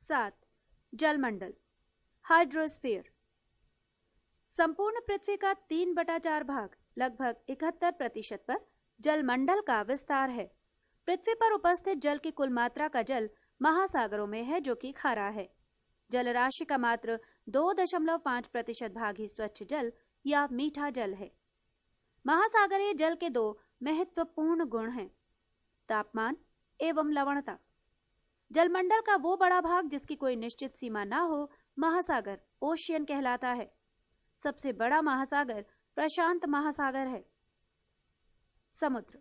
7. जलमंडल, hydrosphere. संपूर्ण पृथ्वी का 3/4 भाग, लगभग 71% पर जलमंडल का विस्तार है। पृथ्वी पर उपस्थित जल की कुल मात्रा का जल महासागरों में है, जो कि खारा है। जल राशि का मात्र 2.5% भाग ही स्वच्छ जल या मीठा जल है। महासागरीय जल के 2 महत्वपूर्ण गुण हैं, तापमान एवं लवणता। जलमंडल का वो बड़ा भाग जिसकी कोई निश्चित सीमा ना हो, महासागर, ओशियन कहलाता है। सबसे बड़ा महासागर प्रशांत महासागर है। समुद्र,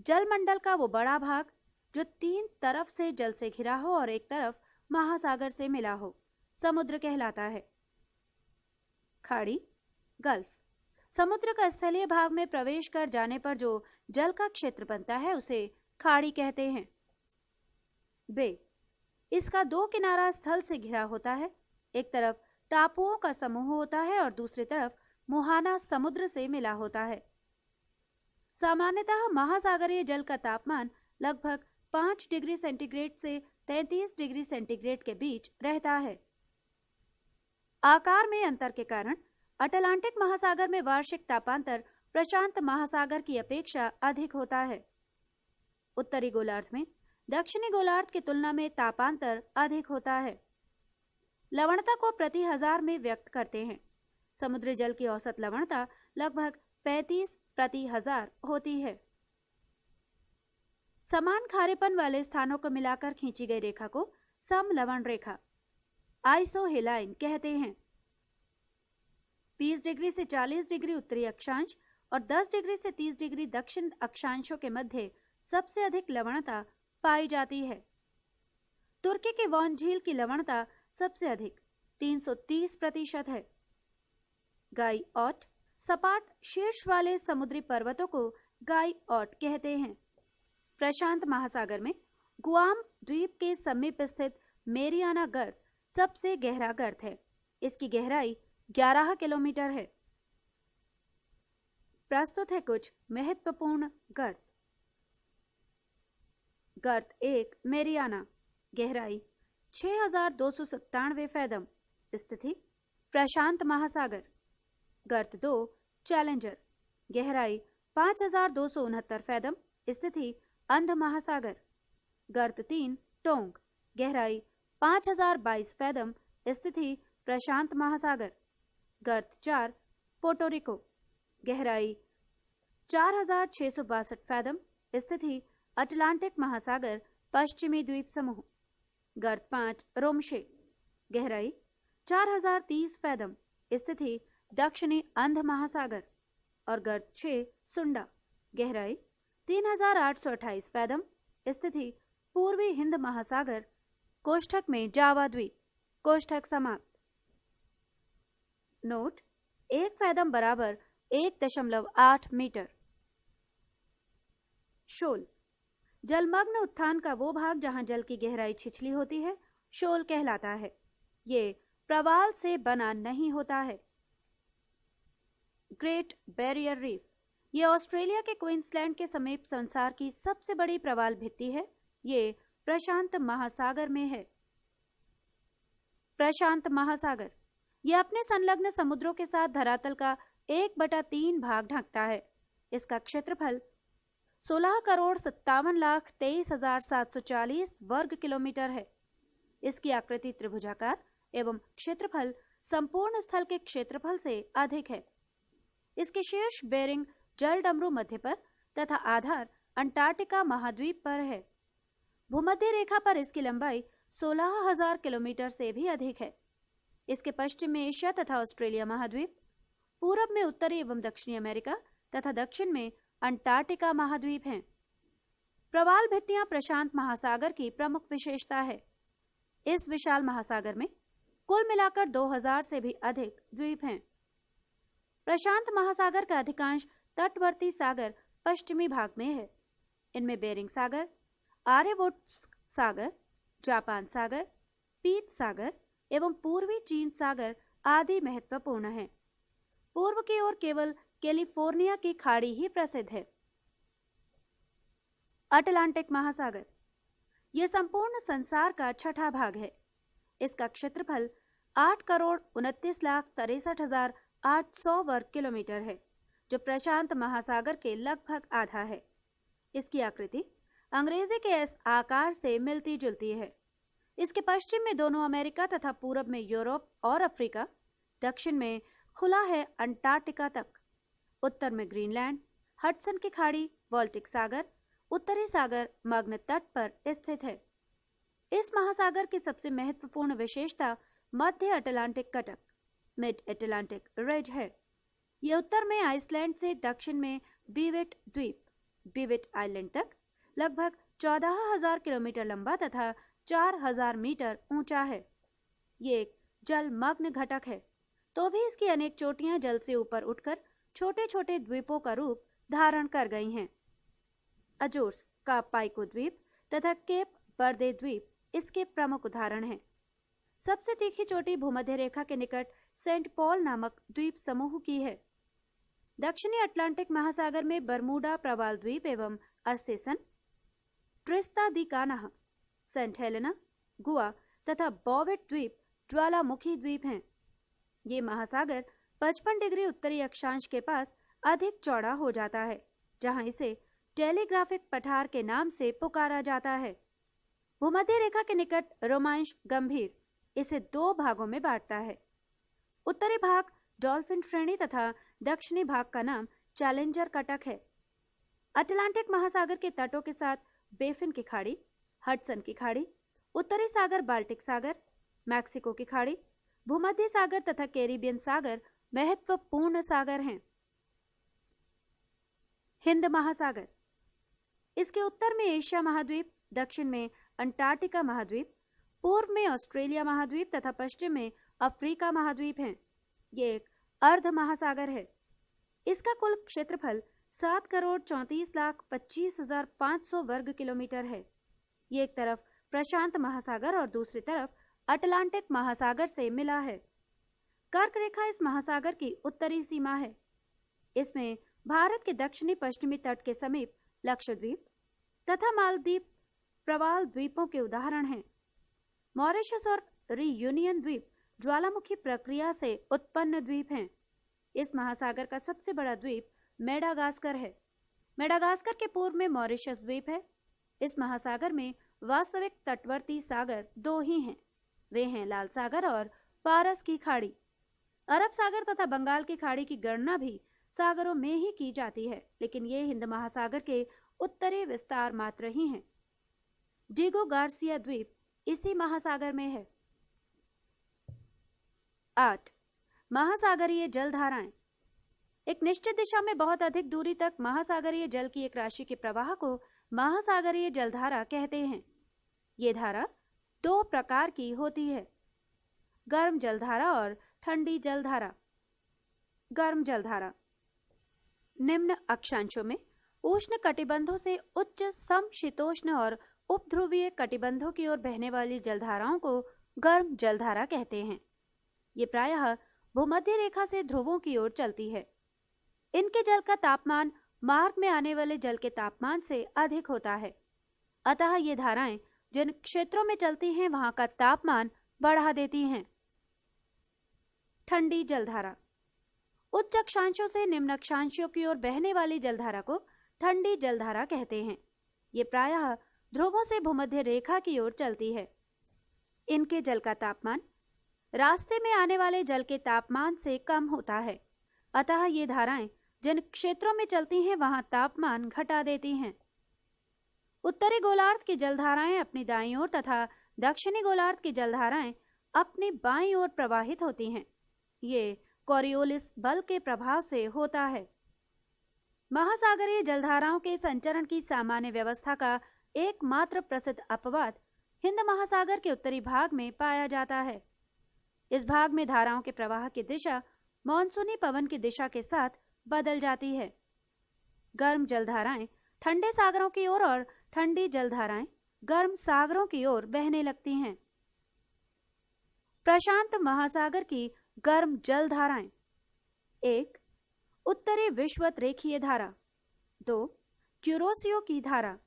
जलमंडल का वो बड़ा भाग जो 3 तरफ से जल से घिरा हो और एक तरफ महासागर से मिला हो, समुद्र कहलाता है। खाड़ी, गल्फ, समुद्र का स्थलीय भाग में प्रवेश कर जाने पर जो जल का क्षेत्र बनता है उसे खाड़ी कहते हैं। बे, इसका 2 किनारा स्थल से घिरा होता है। एक तरफ टापुओं का समूह होता है और दूसरी तरफ मुहाना समुद्र से मिला होता है। सामान्यतः महासागरीय जल का तापमान लगभग 5 डिग्री सेंटीग्रेड से 33 डिग्री सेंटीग्रेड के बीच रहता है। आकार में अंतर के कारण अटलांटिक महासागर में वार्षिक तापांतर प्रशांत महासागर की अपेक्षा अधिक होता है। उत्तरी गोलार्ध में दक्षिणी गोलार्ध की तुलना में तापांतर अधिक होता है। लवणता को प्रति 1000 में व्यक्त करते हैं। समुद्री जल की औसत लवणता लगभग 35 प्रति 1000 होती है। समान खारेपन वाले स्थानों को मिलाकर खींची गई रेखा को समलवण रेखा, आइसोहेलाइन कहते हैं। 20 डिग्री से 40 डिग्री उत्तरी अक्षांश और 10 डिग्री से 30 डिग्री दक्षिण अक्षांशों के मध्य सबसे अधिक लवणता पाई जाती है। तुर्की की वॉन झील की लवणता सबसे अधिक 330% है। गाई ऑट, सपाट शीर्ष वाले समुद्री पर्वतों को गाई ऑट कहते हैं। प्रशांत महासागर में गुआम द्वीप के समीप स्थित मेरियाना गर्त सबसे गहरा गर्त है। इसकी गहराई 11 किलोमीटर है। प्रस्तुत है कुछ महत्वपूर्ण गर्त। गर्त 1 मेरियाना, गहराई 6297 फैदम, स्थिति प्रशांत महासागर। गर्त 2 चैलेंजर, गहराई 5269 फैदम, स्थिति अंध महासागर। गर्त 3 टोंग, गहराई 5022 फैदम, स्थिति प्रशांत महासागर। गर्त 4 पोर्टोरिको, गहराई 4662 फैदम, स्थिति अटलांटिक महासागर, पश्चिमी द्वीप समूह। गर्त 5 रोमशे, गहराई 4030 फैदम, स्थिति दक्षिणी अंध महासागर। और गर्त 6 सुंडा, गहराई 3828 फैदम, स्थिति पूर्वी हिंद महासागर, कोष्ठक में जावा द्वीप। कोष्ठक समाप्त। नोट: 1 फैदम बराबर 1.8 मीटर। शोल, जलमग्न उत्थान का वो भाग जहां जल की गहराई छिछली होती है, शोल कहलाता है। ये प्रवाल से बना नहीं होता है। ग्रेट बैरियर रीफ, ये ऑस्ट्रेलिया के क्वींसलैंड के समीप संसार की सबसे बड़ी प्रवाल भित्ति है। ये प्रशांत महासागर में है। प्रशांत महासागर, ये अपने संलग्न समुद्रों के साथ धरातल का 1/3 भाग ढकता है। इसका क्षेत्रफल 16,57,23,740 वर्ग किलोमीटर है। इसकी आकृति त्रिभुजाकार एवं क्षेत्रफल संपूर्ण स्थल के क्षेत्रफल से अधिक है। इसके शीर्ष बेरिंग जलडमरू मध्य पर तथा आधार अंटार्कटिका महाद्वीप पर है। भूमध्य रेखा पर इसकी लंबाई 16,000 किलोमीटर से भी अधिक है। इसके पश्चिम में एशिया तथा ऑस्ट्रेलिया महाद्वीप, पूरब में उत्तरी एवं दक्षिणी अमेरिका तथा दक्षिण में अंटार्कटिका महाद्वीप हैं। प्रवाल भित्तियां प्रशांत महासागर की प्रमुख विशेषता है। इस विशाल महासागर में कुल मिलाकर 2000 से भी अधिक द्वीप हैं। प्रशांत महासागर का अधिकांश तटवर्ती सागर पश्चिमी भाग में है। इनमें बेरिंग सागर, आर्यवोत्स्क सागर, जापान सागर, पीत सागर एवं पूर्वी चीन सागर आदि महत्वपूर्ण हैं। पूर्व की ओर केवल कैलिफोर्निया की खाड़ी ही प्रसिद्ध है। अटलांटिक महासागर, यह संपूर्ण संसार का छठा भाग है। इसका क्षेत्रफल 8,29,63,800 वर्ग किलोमीटर है, जो प्रशांत महासागर के लगभग आधा है। इसकी आकृति अंग्रेजी के एस आकार से मिलती जुलती है। इसके पश्चिम में दोनों अमेरिका तथा पूरब में यूरोप और अफ्रीका, दक्षिण में खुला है अंटार्कटिका तक, उत्तर में ग्रीनलैंड, हडसन की खाड़ी, बाल्टिक सागर, उत्तरी सागर मग्न तट पर स्थित है। इस महासागर की सबसे महत्वपूर्ण विशेषता मध्य अटलांटिक कटक, मिड अटलांटिक रिज है। यह उत्तर में आइसलैंड से दक्षिण में बीविट द्वीप, बीविट आइलैंड तक लगभग 14,000 किलोमीटर लंबा तथा 4,000 मीटर ऊंचा है। ये एक जलमग्न घटक है, तो भी इसकी अनेक चोटियां जल से ऊपर उठकर छोटे छोटे द्वीपों का रूप धारण कर गई हैं। अजोर्स का पाइको द्वीप तथा केप बर्दे द्वीप इसके प्रमुख उदाहरण हैं। सबसे तीखी चोटी भूमध्य रेखा के निकट सेंट पॉल नामक द्वीप समूह की है। दक्षिणी अटलांटिक महासागर में बरमूडा प्रवाल द्वीप एवं अर्सेसन, ट्रिस्ता दी कानाह, सेंट हेलेना, गुआ तथा बॉवेट द्वीप ज्वालामुखी द्वीप हैं। ये महासागर 55 डिग्री उत्तरी अक्षांश के पास अधिक चौड़ा हो जाता है, जहां इसे टेलीग्राफिक पठार के नाम से पुकारा जाता है। भूमध्य रेखा के निकट रोमांश गंभीर इसे दो भागों में बांटता है। उत्तरी भाग डॉल्फिन श्रेणी तथा दक्षिणी भाग का नाम चैलेंजर कटक है। अटलांटिक महासागर के तटों के साथ बेफिन की खाड़ी, हडसन की खाड़ी, उत्तरी सागर बाल्टिक सागर, मैक्सिको की खाड़ी, भूमध्य सागर तथा कैरिबियन सागर महत्वपूर्ण सागर हैं। हिंद महासागर, इसके उत्तर में एशिया महाद्वीप, दक्षिण में अंटार्कटिका महाद्वीप, पूर्व में ऑस्ट्रेलिया महाद्वीप तथा पश्चिम में अफ्रीका महाद्वीप हैं। ये एक अर्ध महासागर है। इसका कुल क्षेत्रफल 7,34,25,500 वर्ग किलोमीटर है। ये एक तरफ प्रशांत महासागर और दूसरी तरफ अटलांटिक महासागर से मिला है। कर्क रेखा इस महासागर की उत्तरी सीमा है। इसमें भारत के दक्षिणी पश्चिमी तट के समीप लक्षद्वीप तथा मालदीव प्रवाल द्वीपों के उदाहरण हैं। मॉरिशस और रीयूनियन द्वीप ज्वालामुखी प्रक्रिया से उत्पन्न द्वीप हैं। इस महासागर का सबसे बड़ा द्वीप मेडागास्कर है। मेडागास्कर के पूर्व में मॉरिशस द्वीप है। इस महासागर में वास्तविक तटवर्ती सागर दो ही हैं। वे हैं लाल सागर और फारस की खाड़ी। अरब सागर तथा बंगाल की खाड़ी की गणना भी सागरों में ही की जाती है, लेकिन ये हिंद महासागर के उत्तरी विस्तार मात्र ही हैं। डिगो गार्सिया द्वीप इसी महासागर में है। 8. महासागरीय जलधाराएं। एक निश्चित दिशा में बहुत अधिक दूरी तक महासागरीय जल की एक राशि के प्रवाह को महासागरीय जलधारा कहते हैं। ये धारा दो प्रकार की होती है, गर्म जलधारा और ठंडी जलधारा। गर्म जलधारा निम्न अक्षांशों में उष्ण कटिबंधों से उच्च समशीतोष्ण और उपध्रुवीय कटिबंधों की ओर बहने वाली जलधाराओं को गर्म जलधारा कहते हैं। ये प्रायः भूमध्य रेखा से ध्रुवों की ओर चलती है। इनके जल का तापमान मार्ग में आने वाले जल के तापमान से अधिक होता है, अतः ये धाराएं जिन क्षेत्रों में चलती हैं वहां का तापमान बढ़ा देती हैं। ठंडी जलधारा उच्च अक्षांशों से निम्न अक्षांशों की ओर बहने वाली जलधारा को ठंडी जलधारा कहते हैं। ये प्रायः ध्रुवों से भूमध्य रेखा की ओर चलती है। इनके जल का तापमान रास्ते में आने वाले जल के तापमान से कम होता है, अतः ये धाराएं जिन क्षेत्रों में चलती हैं वहां तापमान घटा देती हैं। उत्तरी गोलार्ध की जलधाराएं अपनी दाईं ओर तथा दक्षिणी गोलार्ध की जलधाराएं अपनी बाईं ओर प्रवाहित होती हैं। ये कोरियोलिस बल के प्रभाव से होता है। महासागरीय जलधाराओं के संचरण की सामान्य व्यवस्था का एकमात्र प्रसिद्ध अपवाद हिंद महासागर के उत्तरी भाग में पाया जाता है। इस भाग में धाराओं के प्रवाह की दिशा मॉनसूनी पवन की दिशा के साथ बदल जाती है। गर्म जलधाराएं ठंडे सागरों की ओर और ठंडी जलधाराएं गर्म सागरों की ओर बहने लगती हैं। प्रशांत महासागर की गर्म जलधाराएं: 1. उत्तरी विषुवत रेखीय धारा। 2. क्यूरोसियो की धारा।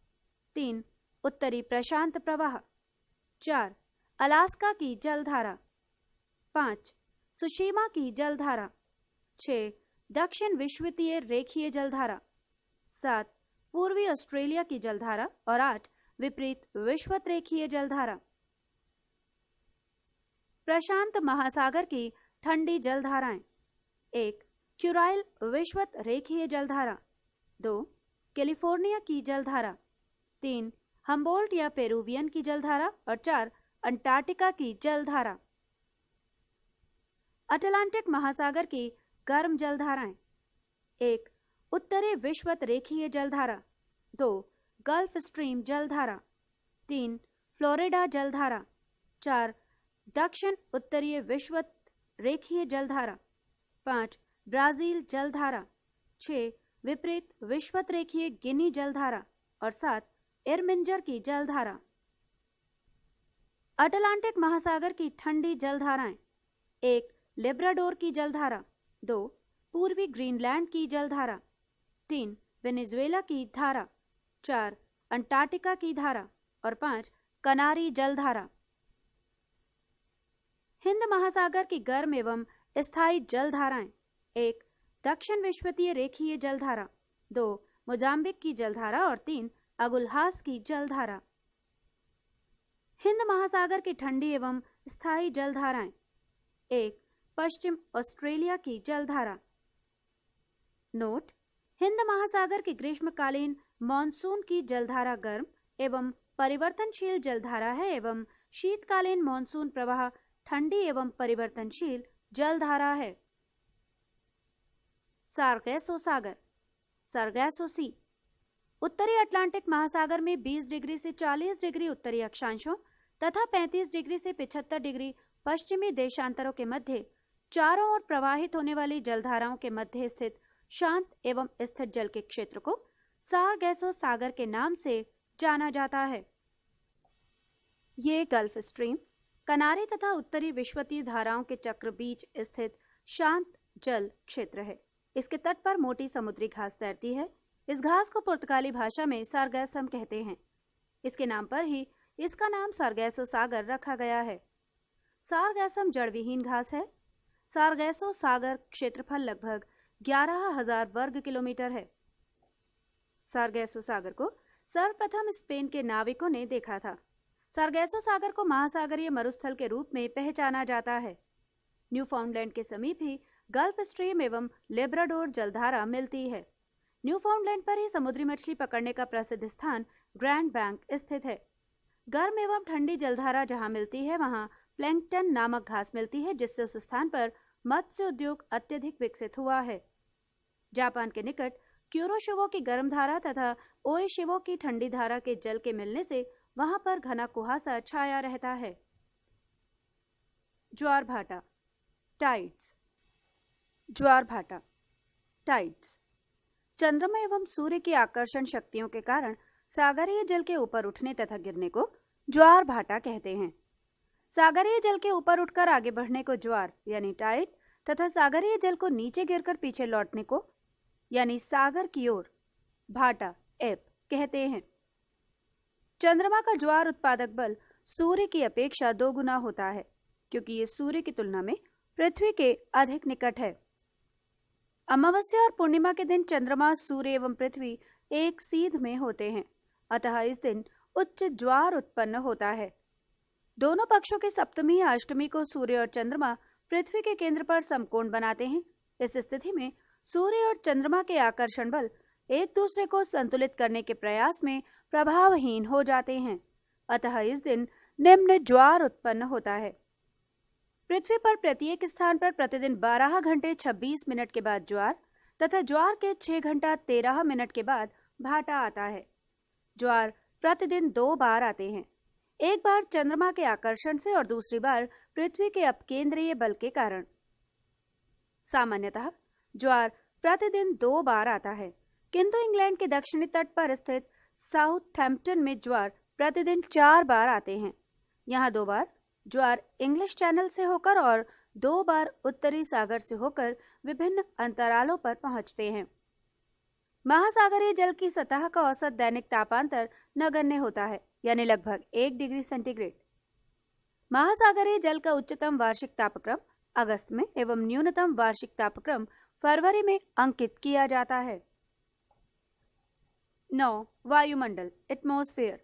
3. उत्तरी प्रशांत प्रवाह। 4. अलास्का की जलधारा। 5. सुशीमा की जलधारा। 6. दक्षिण विषुवतीय रेखीय जलधारा। 7. पूर्वी ऑस्ट्रेलिया की जलधारा और 8. विपरीत विषुवत रेखीय जलधारा। प्रशांत महासागर की ठंडी जलधाराएं। 1. क्यूराइल विषुवत रेखीय जलधारा। 2. कैलिफोर्निया की जलधारा। 3. हम्बोल्ट या पेरुवियन की जलधारा और 4. अंटार्कटिका की जलधारा। अटलांटिक महासागर की गर्म जलधाराएं। 1. उत्तरी विषुवत रेखीय जलधारा। 2. गल्फ स्ट्रीम जलधारा। 3. फ्लोरिडा जलधारा। 4. दक्षिण उत्तरीय विषुवत रेखीय जलधारा। 5. ब्राजील जलधारा। 6. विपरीत विषुवत रेखीय गिनी जलधारा और 7. एरमिंजर की जलधारा। अटलांटिक महासागर की ठंडी जलधाराएं। 1. लेब्राडोर की जलधारा। 2. पूर्वी ग्रीनलैंड की जलधारा। 3. वेनेजुएला की धारा। 4. अंटार्कटिका की धारा और 5. कनारी जलधारा। हिंद महासागर की गर्म एवं स्थायी जलधाराएं। 1. दक्षिण विषुवतीय रेखीय जलधारा। 2. मोजाम्बिक की जलधारा और 3. अगुल्हास की जलधारा। हिंद महासागर की ठंडी एवं स्थायी जलधाराएं। 1. पश्चिम ऑस्ट्रेलिया की जलधारा। नोट: हिंद महासागर की ग्रीष्मकालीन मॉनसून की जलधारा गर्म एवं परिवर्तनशील जलधारा है एवं शीतकालीन मॉनसून प्रवाह ठंडी एवं परिवर्तनशील जलधारा है। सार्गेसो सागर, सार्गेसो सी, उत्तरी अटलांटिक महासागर में 20 डिग्री से 40 डिग्री उत्तरी अक्षांशों तथा 35 डिग्री से 75 डिग्री पश्चिमी देशांतरों के मध्य चारों ओर प्रवाहित होने वाली जलधाराओं के मध्य स्थित शांत एवं स्थिर जल के क्षेत्र को सार्गेसो सागर के नाम से जाना जाता है। ये गल्फ स्ट्रीम, कनारी तथा उत्तरी विषुवतीय धाराओं के चक्र बीच स्थित शांत जल क्षेत्र है। इसके तट पर मोटी समुद्री घास तैरती है। इस घास को पुर्तगाली भाषा में सार्गैसम कहते हैं। इसके नाम पर ही इसका नाम सार्गेसो सागर रखा गया है। सार्गैसम जड़ विहीन घास है। सार्गेसो सागर क्षेत्रफल लगभग 11,000 वर्ग किलोमीटर है। सार्गेसो सागर को सर्वप्रथम स्पेन के नाविकों ने देखा था। सार्गेसो सागर को महासागरीय मरुस्थल के रूप में पहचाना जाता है। न्यूफाउंडलैंड के समीप ही गल्फ स्ट्रीम एवं लेब्राडोर जलधारा मिलती है। न्यूफाउंडलैंड पर ही समुद्री मछली पकड़ने का प्रसिद्ध स्थान ग्रैंड बैंक स्थित है। गर्म एवं ठंडी जलधारा जहां मिलती है वहां प्लैंकटन नामक घास मिलती है, जिससे उस स्थान पर मत्स्य उद्योग अत्यधिक विकसित हुआ है। जापान के निकट क्यूरोशिवो की गर्म धारा तथा ओएशिवो की ठंडी धारा के जल के मिलने से वहां पर घना कुहासा छाया रहता है। ज्वार भाटा, टाइड्स। ज्वार भाटा, टाइड्स चंद्रमा एवं सूर्य की आकर्षण शक्तियों के कारण सागरीय जल के ऊपर उठने तथा गिरने को ज्वार भाटा कहते हैं। सागरीय जल के ऊपर उठकर आगे बढ़ने को ज्वार यानी टाइड तथा सागरीय जल को नीचे गिरकर पीछे लौटने को यानी सागर की ओर भाटा एप कहते हैं। चंद्रमा का ज्वार उत्पादक बल सूर्य की अपेक्षा 2 गुना होता है, क्योंकि ये सूर्य की तुलना में पृथ्वी के अधिक निकट है। अमावस्या और पूर्णिमा के दिन चंद्रमा, सूर्य एवं पृथ्वी एक सीध में होते हैं, अतः इस दिन उच्च ज्वार उत्पन्न होता है। दोनों पक्षों की सप्तमी या अष्टमी को सूर्य और चंद्रमा पृथ्वी के केंद्र पर समकोण बनाते हैं। इस स्थिति में सूर्य और चंद्रमा के आकर्षण बल एक दूसरे को संतुलित करने के प्रयास में प्रभावहीन हो जाते हैं, अतः इस दिन निम्न ज्वार उत्पन्न होता है। पृथ्वी पर प्रत्येक स्थान पर प्रतिदिन 12 घंटे 26 मिनट के बाद ज्वार तथा ज्वार के 6 घंटा 13 मिनट के बाद भाटा आता है। ज्वार प्रतिदिन 2 बार आते हैं, एक बार चंद्रमा के आकर्षण से और दूसरी बार पृथ्वी के अपकेंद्रीय बल के कारण। सामान्यतः ज्वार प्रतिदिन 2 बार आता है, किंतु इंग्लैंड के दक्षिणी तट पर स्थित साउथहैम्पटन में ज्वार प्रतिदिन 4 बार आते हैं। यहाँ 2 बार ज्वार इंग्लिश चैनल से होकर और 2 बार उत्तरी सागर से होकर विभिन्न अंतरालों पर पहुंचते हैं। महासागरीय जल की सतह का औसत दैनिक तापांतर नगण्य होता है, यानी लगभग 1 डिग्री सेंटीग्रेड। महासागरीय जल का उच्चतम वार्षिक तापक्रम अगस्त में एवं न्यूनतम वार्षिक तापक्रम फरवरी में अंकित किया जाता है। 9. वायुमंडल एटमॉस्फेयर।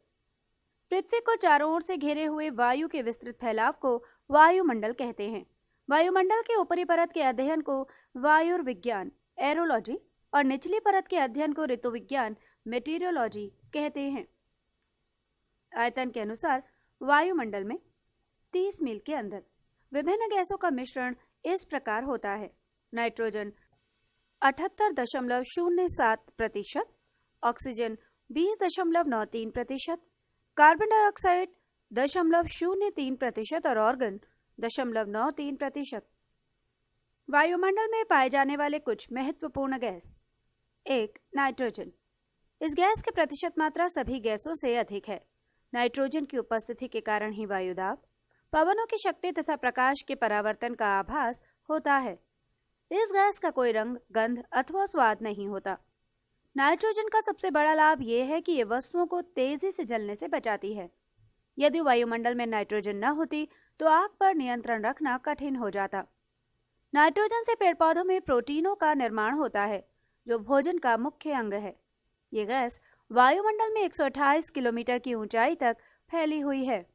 पृथ्वी को चारों ओर से घेरे हुए वायु के विस्तृत फैलाव को वायुमंडल कहते हैं। वायुमंडल के ऊपरी परत के अध्ययन को वायुर्विज्ञान एरोलॉजी और निचली परत के अध्ययन को ऋतुविज्ञान मेटीरियोलॉजी कहते हैं। आयतन के अनुसार वायुमंडल में 30 मील के अंदर विभिन्न गैसों का मिश्रण इस प्रकार होता है। नाइट्रोजन 78.07%, ऑक्सीजन 20.93%, कार्बन डाइऑक्साइड 0.03% और ऑर्गन 0.93%। वायुमंडल में पाए जाने वाले कुछ महत्वपूर्ण गैस। 1. नाइट्रोजन। इस गैस की प्रतिशत मात्रा सभी गैसों से अधिक है। नाइट्रोजन की उपस्थिति के कारण ही वायुदाब, पवनों की शक्ति तथा प्रकाश के परावर्तन का आभास होता है। इस गैस का कोई रंग, गंध अथवा स्वाद नहीं होता। नाइट्रोजन का सबसे बड़ा लाभ यह है कि यह वस्तुओं को तेजी से जलने से बचाती है। यदि वायुमंडल में नाइट्रोजन न होती तो आग पर नियंत्रण रखना कठिन हो जाता। नाइट्रोजन से पेड़ पौधों में प्रोटीनों का निर्माण होता है, जो भोजन का मुख्य अंग है। ये गैस वायुमंडल में 128 किलोमीटर की ऊंचाई तक फैली हुई है।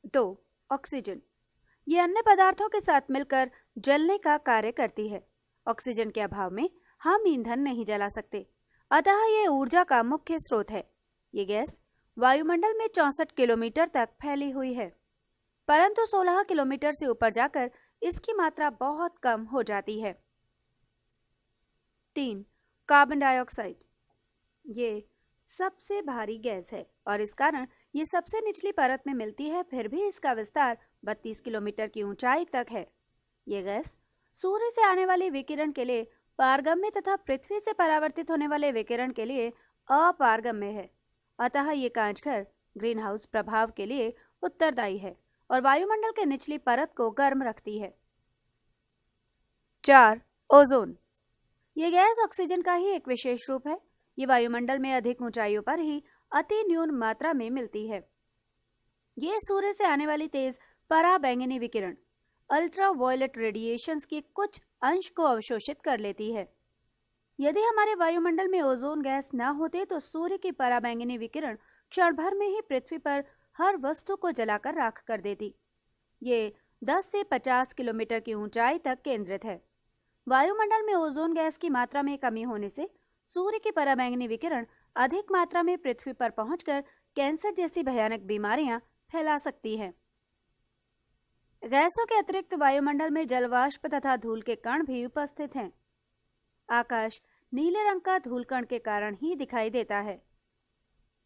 2. ऑक्सीजन। ये अन्य पदार्थों के साथ मिलकर जलने का कार्य करती है। ऑक्सीजन के अभाव में हम ईंधन नहीं जला सकते, अतः ये ऊर्जा का मुख्य स्रोत है। ये गैस वायुमंडल में 64 किलोमीटर तक फैली हुई है, परंतु 16 किलोमीटर से ऊपर जाकर इसकी मात्रा बहुत कम हो जाती है। 3. Carbon dioxide. ये सबसे भारी गैस है और इस कारण ये सबसे निचली परत में मिलती है, फिर भी इसका विस्तार 32 किलोमीटर की ऊंचाई तक है। ये गैस सूर्य से आने वाले विकिरण के लिए पारगम्य तथा पृथ्वी से परावर्तित होने वाले विकिरण के लिए अपारगम्य है, अतः ये कांचघर ग्रीन हाउस प्रभाव के लिए उत्तरदायी है और वायुमंडल के निचली परत को गर्म रखती है। 4. ओजोन। ये गैस ऑक्सीजन का ही एक विशेष रूप है। ये वायुमंडल में अधिक ऊंचाइयों पर ही अति न्यून मात्रा में मिलती है। ये सूर्य से आने वाली तेज पराबैंगनी विकिरण अल्ट्रावायलेट रेडिएशंस के कुछ अंश को अवशोषित कर लेती है। यदि हमारे वायुमंडल में ओजोन गैस न होते तो सूर्य की पराबैंगनी विकिरण क्षण भर में ही पृथ्वी पर हर वस्तु को जलाकर राख कर देती। ये 10 से 50 किलोमीटर की ऊंचाई तक केंद्रित है। वायुमंडल में ओजोन गैस की मात्रा में कमी होने से सूर्य की पराबैंगनी विकिरण अधिक मात्रा में पृथ्वी पर पहुंचकर कैंसर जैसी भयानक बीमारियां फैला सकती हैं। गैसों के अतिरिक्त वायुमंडल में जलवाष्प तथा धूल के कण भी उपस्थित हैं। आकाश नीले रंग का धूल कण के कारण ही दिखाई देता है।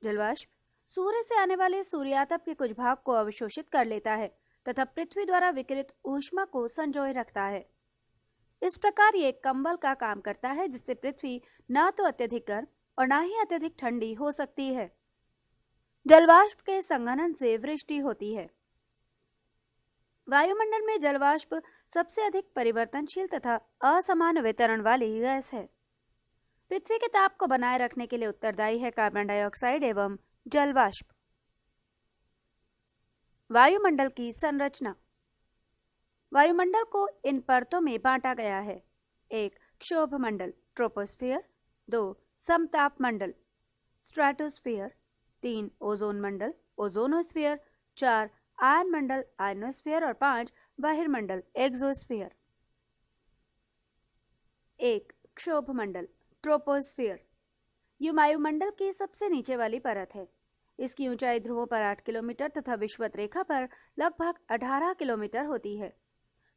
जलवाष्प सूर्य से आने वाले सूर्यातप के कुछ भाग को अवशोषित कर लेता है तथा पृथ्वी द्वारा विकिरित ऊष्मा को संजोए रखता है। इस प्रकार ये एक कंबल का काम करता है, जिससे पृथ्वी न तो अत्यधिक गर्म और न ही अत्यधिक ठंडी हो सकती है। जलवाष्प के संघनन से वृष्टि होती है। वायुमंडल में जलवाष्प सबसे अधिक परिवर्तनशील तथा असमान वितरण वाली गैस है। पृथ्वी के ताप को बनाए रखने के लिए उत्तरदायी है कार्बन डाइऑक्साइड एवं जलवाष्प। वायुमंडल की संरचना। वायुमंडल को इन परतों में बांटा गया है। 1. क्षोभ मंडल ट्रोपोस्फियर, 2. समताप मंडल स्ट्रेटोस्फियर, 3. ओजोन मंडल ओजोनोस्फियर, 4. आयन मंडल आयनोस्फियर और 5. बहिर्मंडल एक्सोस्फियर। 1. क्षोभ मंडल ट्रोपोस्फियर। ये वायुमंडल की सबसे नीचे वाली परत है। इसकी ऊंचाई ध्रुवों पर 8 किलोमीटर तथा विषुवत रेखा पर लगभग 18 किलोमीटर होती है।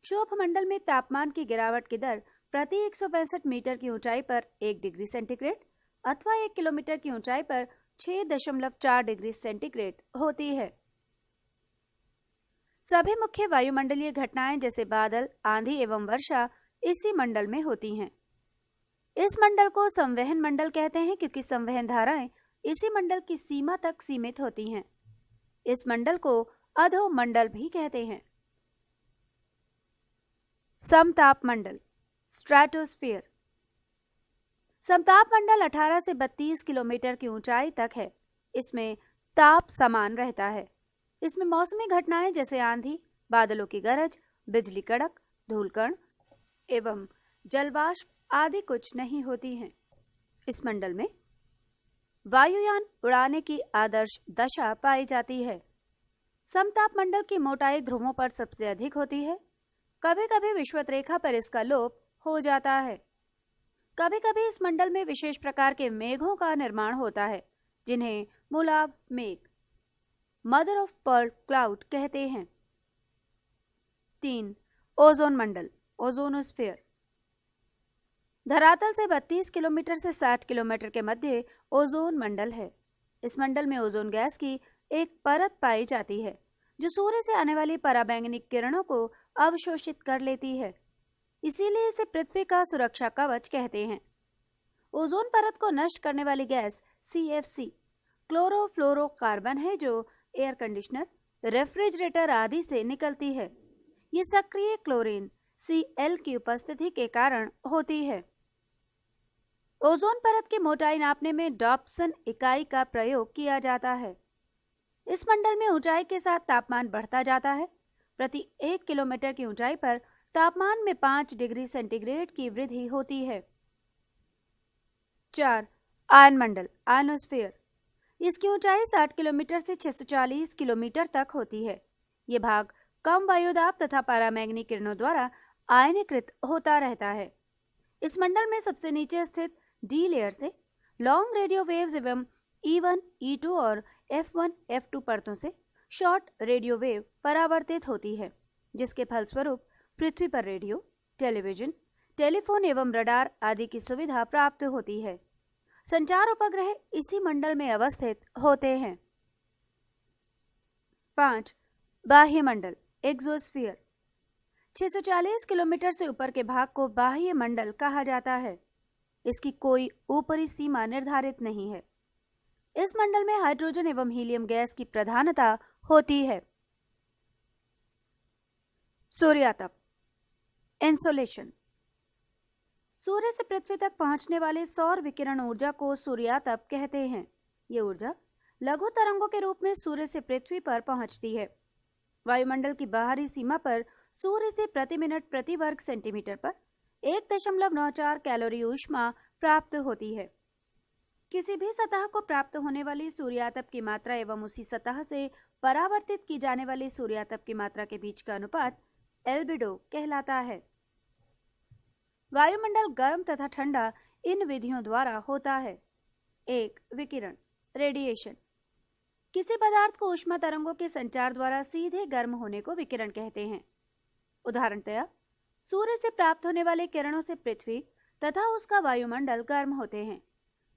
क्षोभ मंडल में तापमान की गिरावट की दर प्रति 165 मीटर की ऊंचाई पर 1 डिग्री सेंटीग्रेड अथवा 1 किलोमीटर की ऊंचाई पर 6.4 डिग्री सेंटीग्रेड होती है। सभी मुख्य वायुमंडलीय घटनाएं जैसे बादल, आंधी एवं वर्षा इसी मंडल में होती हैं। इस मंडल को संवहन मंडल कहते हैं क्योंकि संवहन धाराएं इसी मंडल की सीमा तक सीमित होती हैं। इस मंडल को अधोमंडल भी कहते हैं। समताप मंडल स्ट्रेटोस्फियर। समताप मंडल 18 से 32 किलोमीटर की ऊंचाई तक है। इसमें ताप समान रहता है। इसमें मौसमी घटनाएं जैसे आंधी, बादलों की गरज, बिजली कड़क, धूलकण एवं जलवाष्प आदि कुछ नहीं होती हैं। इस मंडल में वायुयान उड़ाने की आदर्श दशा पाई जाती है। समताप मंडल की मोटाई ध्रुवों पर सबसे अधिक होती है। कभी कभी विषुवत रेखा पर इसका लोप हो जाता है। कभी कभी इस मंडल में विशेष प्रकार के मेघों का निर्माण होता है, जिन्हें मुलाव मेघ, मदर ऑफ पर्ल क्लाउड कहते हैं। 3. ओजोन मंडल, ओजोनोस्फीयर। धरातल से 32 किलोमीटर से 60 किलोमीटर के मध्य ओजोन मंडल है। इस मंडल में ओजोन गैस की एक परत पाई जाती है, जो सूर्य से आने वाली पराबैंगनी किरणों को अवशोषित कर लेती है। इसीलिए इसे पृथ्वी का सुरक्षा कवच कहते हैं। ओजोन परत को नष्ट करने वाली गैस CFC क्लोरोफ्लोरोकार्बन है, जो एयर कंडीशनर, रेफ्रिजरेटर आदि से निकलती है। ये सक्रिय क्लोरीन Cl की उपस्थिति के कारण होती है। ओजोन परत की मोटाई नापने में डॉप्सन इकाई का प्रयोग किया जाता है। इस मंडल में ऊंचाई के साथ तापमान बढ़ता जाता है। प्रति 1 किलोमीटर की ऊंचाई पर तापमान में 5 डिग्री सेंटीग्रेड की वृद्धि होती है। 4. आयन मंडल, आयनोस्फीयर। इसकी ऊंचाई 60 किलोमीटर से 640 किलोमीटर तक होती है। ये भाग कम वायुदाब तथा पराबैंगनी किरणों द्वारा आयनीकृत होता रहता है। इस मंडल में सबसे नीचे स्थित डी लेयर से लॉन्ग रेडियो वेव्स एवं E1, E2 और F1, F2 परतों से शॉर्ट रेडियो वेव परावर्तित होती है, जिसके फलस्वरूप पृथ्वी पर रेडियो, टेलीविजन, टेलीफोन एवं रडार आदि की सुविधा प्राप्त होती है। संचार उपग्रह इसी मंडल में अवस्थित होते हैं। 5. बाह्य मंडल, एक्सोस्फीयर। 640 किलोमीटर से ऊपर के भाग को बाह्य मंडल कहा जाता है। इसकी कोई ऊपरी सीमा निर्धारित नहीं है। इस मंडल में हाइड्रोजन एवं हीलियम गैस की प्रधानता होती है। सूर्यातप, इंसोलेशन। सूर्य से पृथ्वी तक पहुंचने वाले सौर विकिरण ऊर्जा को सूर्यातप कहते हैं। ये ऊर्जा लघु तरंगों के रूप में सूर्य से पृथ्वी पर पहुंचती है। वायुमंडल की बाहरी सीमा पर सूर्य से प्रति मिनट प्रति वर्ग सेंटीमीटर पर 1.94 कैलोरी ऊष्मा प्राप्त होती है। किसी भी सतह को प्राप्त होने वाली सूर्यातप की मात्रा एवं उसी सतह से परावर्तित की जाने वाली सूर्यातप की मात्रा के बीच का अनुपात एल्बिडो कहलाता है। वायुमंडल गर्म तथा ठंडा इन विधियों द्वारा होता है। 1. विकिरण, रेडिएशन। किसी पदार्थ को ऊष्मा तरंगों के संचार द्वारा सीधे गर्म होने को विकिरण कहते हैं। उदाहरणतया सूर्य से प्राप्त होने वाले किरणों से पृथ्वी तथा उसका वायुमंडल गर्म होते हैं।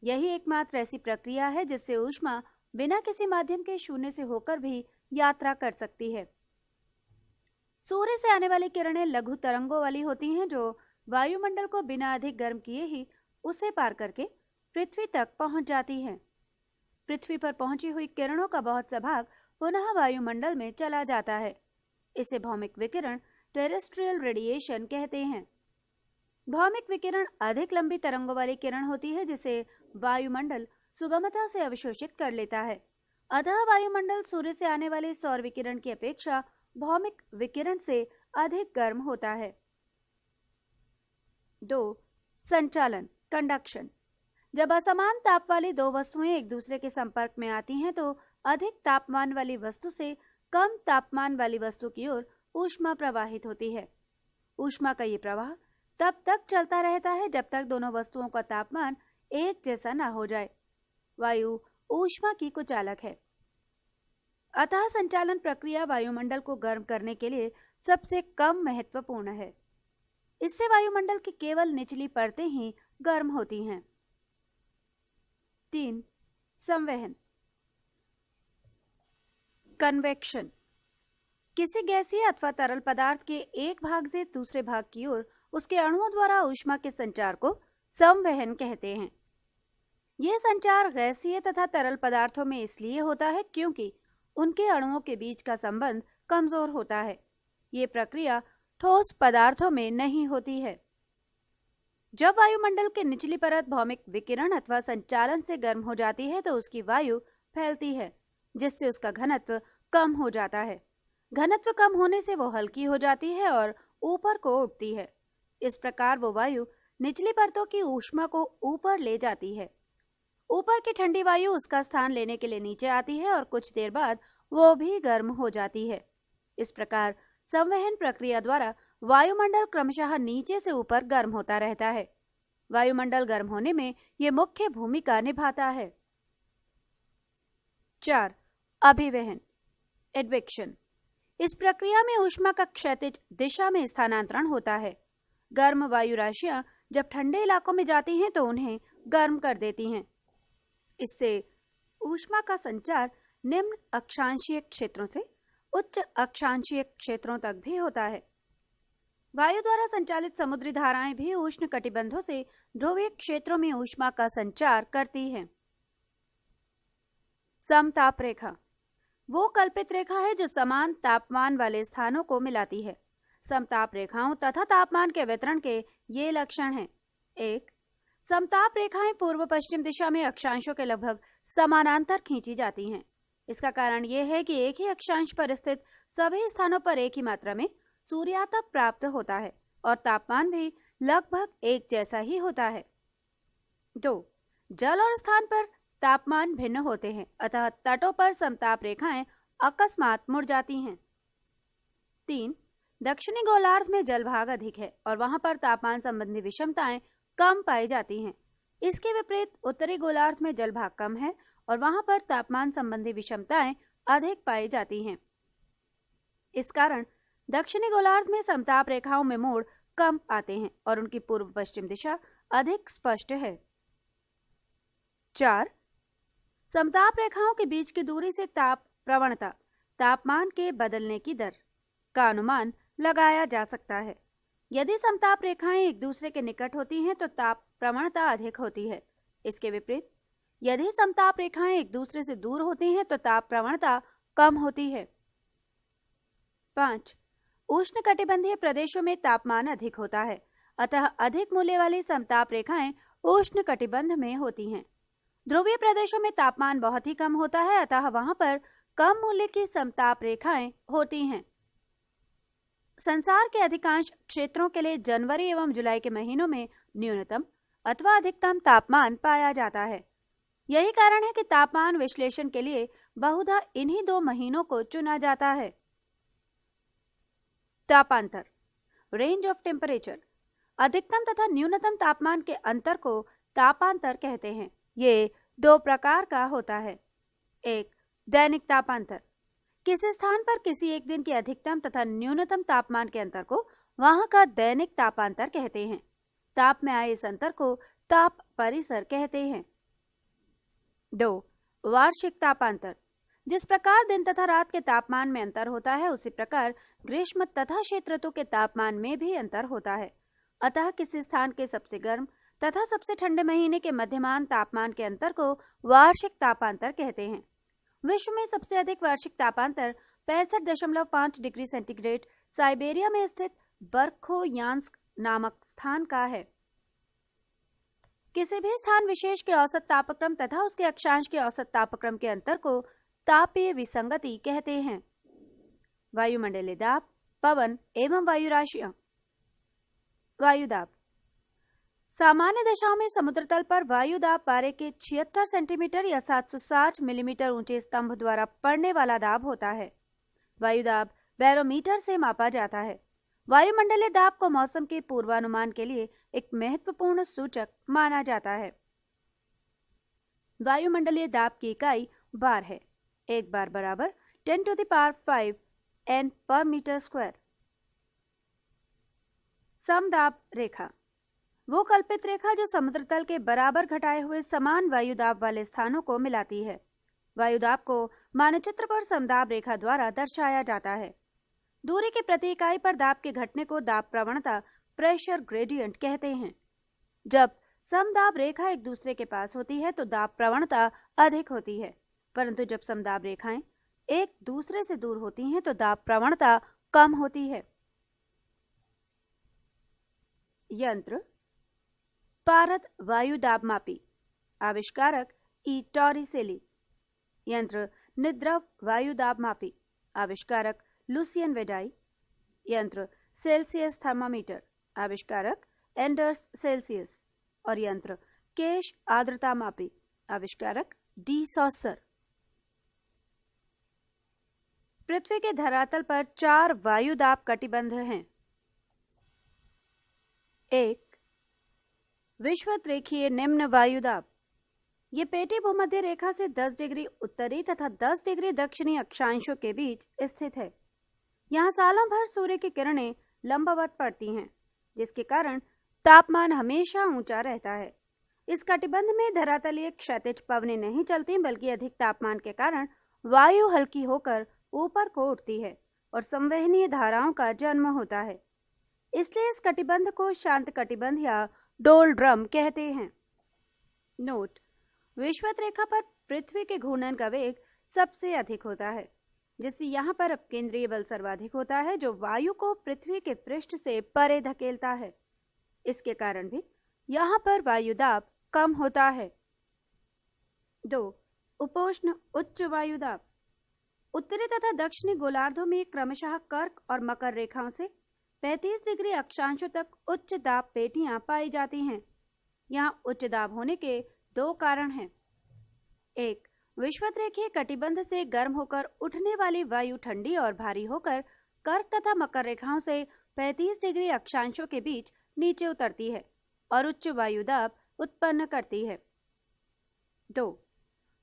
यही एकमात्र ऐसी प्रक्रिया है जिससे ऊष्मा बिना किसी माध्यम के शून्य से होकर भी यात्रा कर सकती है। सूर्य से आने वाली किरणें लघु तरंगों वाली होती हैं, जो वायुमंडल को बिना अधिक गर्म किए ही उसे पार करके पृथ्वी तक पहुंच जाती हैं। पृथ्वी पर पहुंची हुई किरणों का बहुत सा भाग पुनः वायुमंडल में चला जाता है। इसे भौमिक विकिरण, टेरेस्ट्रियल रेडिएशन कहते हैं। भौमिक विकिरण अधिक लंबी तरंगों वाली किरण होती है, जिसे वायुमंडल सुगमता से अवशोषित कर लेता है। अतः वायुमंडल सूर्य से आने वाले सौर विकिरण की अपेक्षा भौमिक विकिरण से अधिक गर्म होता है। 2. संचालन, कंडक्शन। जब असमान ताप वाली दो वस्तुएं एक दूसरे के संपर्क में आती हैं, तो अधिक तापमान वाली वस्तु से कम तापमान वाली वस्तु की ओर ऊष्मा प्रवाहित होती है। ऊष्मा का ये प्रवाह तब तक चलता रहता है जब तक दोनों वस्तुओं का तापमान एक जैसा ना हो जाए। वायु ऊष्मा की कुचालक है। अतः संचालन प्रक्रिया वायुमंडल को गर्म करने के लिए सबसे कम महत्वपूर्ण है। इससे वायुमंडल की केवल निचली परतें ही गर्म होती हैं। 3. संवहन, कन्वेक्शन। किसी गैसीय अथवा तरल पदार्थ के एक भाग से दूसरे भाग की ओर उसके अणुओं द्वारा ऊष्मा के संचार को संवहन कहते हैं। यह संचार गैसीय तथा तरल पदार्थों में इसलिए होता है क्योंकि उनके अणुओं के बीच का संबंध कमजोर होता है। ये प्रक्रिया ठोस पदार्थों में नहीं होती है। जब वायुमंडल की निचली परत भौमिक विकिरण अथवा संचालन से गर्म हो जाती है, तो उसकी वायु फैलती है, जिससे उसका घनत्व कम हो जाता है। घनत्व कम होने से वो हल्की हो जाती है और ऊपर को उठती है। इस प्रकार वो वायु निचली परतों की ऊष्मा को ऊपर ले जाती है। ऊपर की ठंडी वायु उसका स्थान लेने के लिए नीचे आती है और कुछ देर बाद वो भी गर्म हो जाती है। इस प्रकार संवहन प्रक्रिया द्वारा वायुमंडल क्रमशः नीचे से ऊपर गर्म होता रहता है। वायुमंडल गर्म होने में ये मुख्य भूमिका निभाता है। 4. अभिवहन, एडवेक्शन। इस प्रक्रिया में ऊष्मा का क्षैतिज दिशा में स्थानांतरण होता है। गर्म वायु राशियां जब ठंडे इलाकों में जाती हैं तो उन्हें गर्म कर देती हैं। इससे ऊष्मा का संचार निम्न अक्षांशीय क्षेत्रों से उच्च अक्षांशीय क्षेत्रों तक भी होता है। वायु द्वारा संचालित समुद्री धाराएं भी उष्ण कटिबंधों से ध्रुवीय क्षेत्रों में ऊष्मा का संचार करती हैं। समताप रेखा वो कल्पित रेखा है जो समान तापमान वाले स्थानों को मिलाती है। समताप रेखाओं तथा तापमान के वितरण के ये लक्षण हैं। 1. समताप रेखाएं पूर्व पश्चिम दिशा में अक्षांशों के लगभग समानांतर खींची जाती हैं। इसका कारण यह है कि एक ही अक्षांश पर स्थित सभी स्थानों पर एक ही मात्रा में सूर्यातप प्राप्त होता है और तापमान भी लगभग एक जैसा ही होता है। 2. जल और स्थान पर तापमान भिन्न होते हैं, अतः तटों पर समताप रेखाएं अकस्मात मुड़ जाती हैं। 3. दक्षिणी गोलार्ध में जलभाग अधिक है और वहां पर तापमान संबंधी विषमताएं कम पाई जाती हैं। इसके विपरीत उत्तरी गोलार्ध में जलभाग कम है और वहां पर तापमान संबंधी विषमताएं अधिक पाई जाती हैं। इस कारण दक्षिणी गोलार्ध में समताप रेखाओं में मोड़ कम आते हैं और उनकी पूर्व पश्चिम दिशा अधिक स्पष्ट है। 4. समताप रेखाओं के बीच की दूरी से ताप प्रवणता, तापमान के बदलने की दर का अनुमान लगाया जा सकता है। यदि समताप रेखाएं एक दूसरे के निकट होती हैं तो ताप प्रवणता अधिक होती है। इसके विपरीत यदि समताप रेखाएं एक दूसरे से दूर होती हैं तो ताप प्रवणता कम होती है। 5. उष्ण कटिबंधीय प्रदेशों में तापमान अधिक होता है, अतः अधिक मूल्य वाली समताप रेखाएं उष्ण कटिबंध में होती हैं। ध्रुवीय प्रदेशों में तापमान बहुत ही कम होता है, अतः वहां पर कम मूल्य की समताप रेखाएं होती हैं। संसार के अधिकांश क्षेत्रों के लिए जनवरी एवं जुलाई के महीनों में न्यूनतम अथवा अधिकतम तापमान पाया जाता है। यही कारण है कि तापमान विश्लेषण के लिए बहुधा इन्हीं 2 महीनों को चुना जाता है। तापांतर, रेंज ऑफ टेम्परेचर। अधिकतम तथा न्यूनतम तापमान के अंतर को तापांतर कहते हैं। ये 2 प्रकार का होता है। 1. दैनिक तापांतर। किसी स्थान पर किसी एक दिन के अधिकतम तथा न्यूनतम तापमान के अंतर को वहां का दैनिक तापांतर कहते हैं। ताप में आए इस अंतर को ताप परिसर कहते हैं। 2. वार्षिक तापांतर। जिस प्रकार दिन तथा रात के तापमान में अंतर होता है उसी प्रकार ग्रीष्म तथा शीत ऋतु के तापमान में भी अंतर होता है। अतः किसी स्थान के सबसे गर्म तथा सबसे ठंडे महीने के मध्यमान तापमान के अंतर को वार्षिक तापांतर कहते हैं। विश्व में सबसे अधिक वार्षिक तापांतर 65.5 डिग्री सेंटीग्रेड साइबेरिया में स्थित बर्खोयांस्क नामक स्थान का है। किसी भी स्थान विशेष के औसत तापक्रम तथा उसके अक्षांश के औसत तापक्रम के अंतर को तापीय विसंगति कहते हैं। वायुमंडलीय दाब, पवन एवं वायु राशियां। वायुदाब। सामान्य दशाओं में समुद्र तल पर वायुदाब पारे के 76 सेंटीमीटर या 760 मिलीमीटर ऊंचे स्तंभ द्वारा पड़ने वाला दाब होता है। वायुदाब बैरोमीटर से मापा जाता है। वायुमंडलीय दाब को मौसम के पूर्वानुमान के लिए एक महत्वपूर्ण सूचक माना जाता है। वायुमंडलीय दाब की इकाई बार है। एक बार बराबर 10⁵ N पर मीटर स्क्वायर। समदाब रेखा वो कल्पित रेखा जो समुद्र तल के बराबर घटाए हुए समान वायुदाब वाले स्थानों को मिलाती है। वायुदाब को मानचित्र पर समदाब रेखा द्वारा दर्शाया जाता है। दूरी की प्रति इकाई पर दाब के घटने को दाब प्रवणता, प्रेशर ग्रेडियंट कहते हैं। जब समदाब रेखा एक दूसरे के पास होती है तो दाब प्रवणता अधिक होती है, परंतु जब समदाब रेखाएं एक दूसरे से दूर होती हैं तो दाब प्रवणता कम होती है। यंत्र पारद वायु दाब मापी। आविष्कारक ई टॉरिसेली। यंत्र निद्रव वायु दाब मापी। आविष्कारक लुसियन वेडाई। यंत्र सेल्सियस थर्मामीटर, आविष्कारक एंडर्स सेल्सियस। और यंत्र केश आर्द्रता मापी, आविष्कारक डी सॉसर। पृथ्वी के धरातल पर 4 वायुदाब कटिबंध हैं। 1. विषुवत-रेखीय निम्न वायुदाब। ये पेटी भूमध्य रेखा से 10 डिग्री उत्तरी तथा 10 डिग्री दक्षिणी अक्षांशों के बीच स्थित है। यहाँ सालों भर सूर्य की किरणें लंबवत पड़ती हैं, जिसके कारण तापमान हमेशा ऊंचा रहता है। इस कटिबंध में धरातलीय क्षैतिज पवनें नहीं चलती, बल्कि अधिक तापमान के कारण वायु हल्की होकर ऊपर को उठती है और संवहनीय धाराओं का जन्म होता है। इसलिए इस कटिबंध को शांत कटिबंध या डोलड्रम कहते हैं। नोट: विषुवत रेखा पर पृथ्वी के घूर्णन का वेग सबसे अधिक होता है, जिससे यहाँ पर अपकेंद्रीय बल सर्वाधिक होता है, जो वायु को पृथ्वी के पृष्ठ से परे धकेलता है। इसके कारण भी यहाँ पर वायुदाब कम होता है। 2. उपोष्ण उच्च वायुदाब। उत्तरी तथा दक्षिणी गोलार्धों में क्रमशः कर्क और मकर रेखाओं से 35 डिग्री अक्षांशों तक उच्च दाब पेटियां पाई जाती हैं। यहाँ उच्च दाब होने के 2 कारण हैं। 1. विषुवत-रेखीय कटिबंध से गर्म होकर उठने वाली वायु ठंडी और भारी होकर कर्क तथा मकर रेखाओं से 35 डिग्री अक्षांशों के बीच नीचे उतरती है और उच्च वायुदाब उत्पन्न करती है। 2.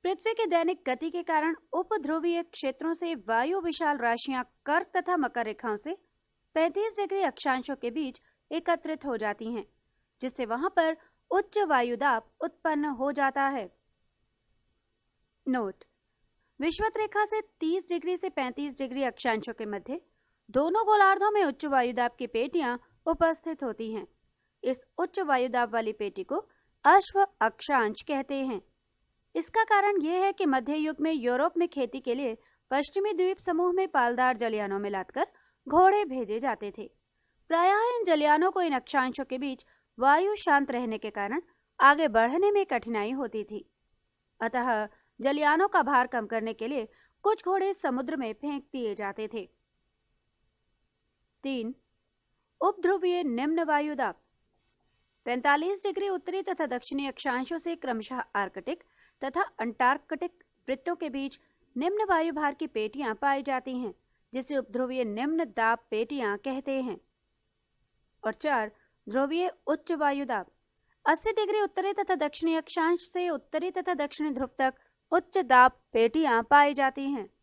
पृथ्वी की दैनिक गति के कारण उपध्रुवीय क्षेत्रों से वायु विशाल राशियां कर्क तथा मकर रेखाओं से 35 डिग्री अक्षांशों के बीच एकत्रित हो जाती हैं, जिससे वहां पर उच्च वायुदाब उत्पन्न हो जाता है। नोट: विषुवत रेखा से 30 डिग्री से 35 डिग्री अक्षांशों के मध्य दोनों गोलार्धों में उच्च वायुदाब की पेटियां उपस्थित होती हैं। इस उच्च वायुदाब वाली पेटी को अश्व अक्षांश कहते हैं। इसका कारण यह है कि मध्य युग में यूरोप में खेती के लिए पश्चिमी द्वीप समूह में पालदार जलयानों में लादकर घोड़े भेजे जाते थे। प्रायः इन जलयानों को इन अक्षांशों के बीच वायु शांत रहने के कारण आगे बढ़ने में कठिनाई होती थी। अतः जलयानों का भार कम करने के लिए कुछ घोड़े समुद्र में फेंक दिए जाते थे। 3. उपध्रुवीय निम्न वायुदाब। 45 डिग्री उत्तरी तथा दक्षिणी अक्षांशों से क्रमशः आर्कटिक तथा अंटार्कटिक वृत्तों के बीच निम्न वायुभार की पेटियां पाई जाती हैं, जिसे उपध्रुवीय निम्न दाब पेटियां कहते हैं। और 4. ध्रुवीय उच्च वायुदाब। 80 डिग्री उत्तरी तथा दक्षिणी अक्षांश से उत्तरी तथा दक्षिणी ध्रुव तक उच्च दाब पेटियां पाई जाती हैं।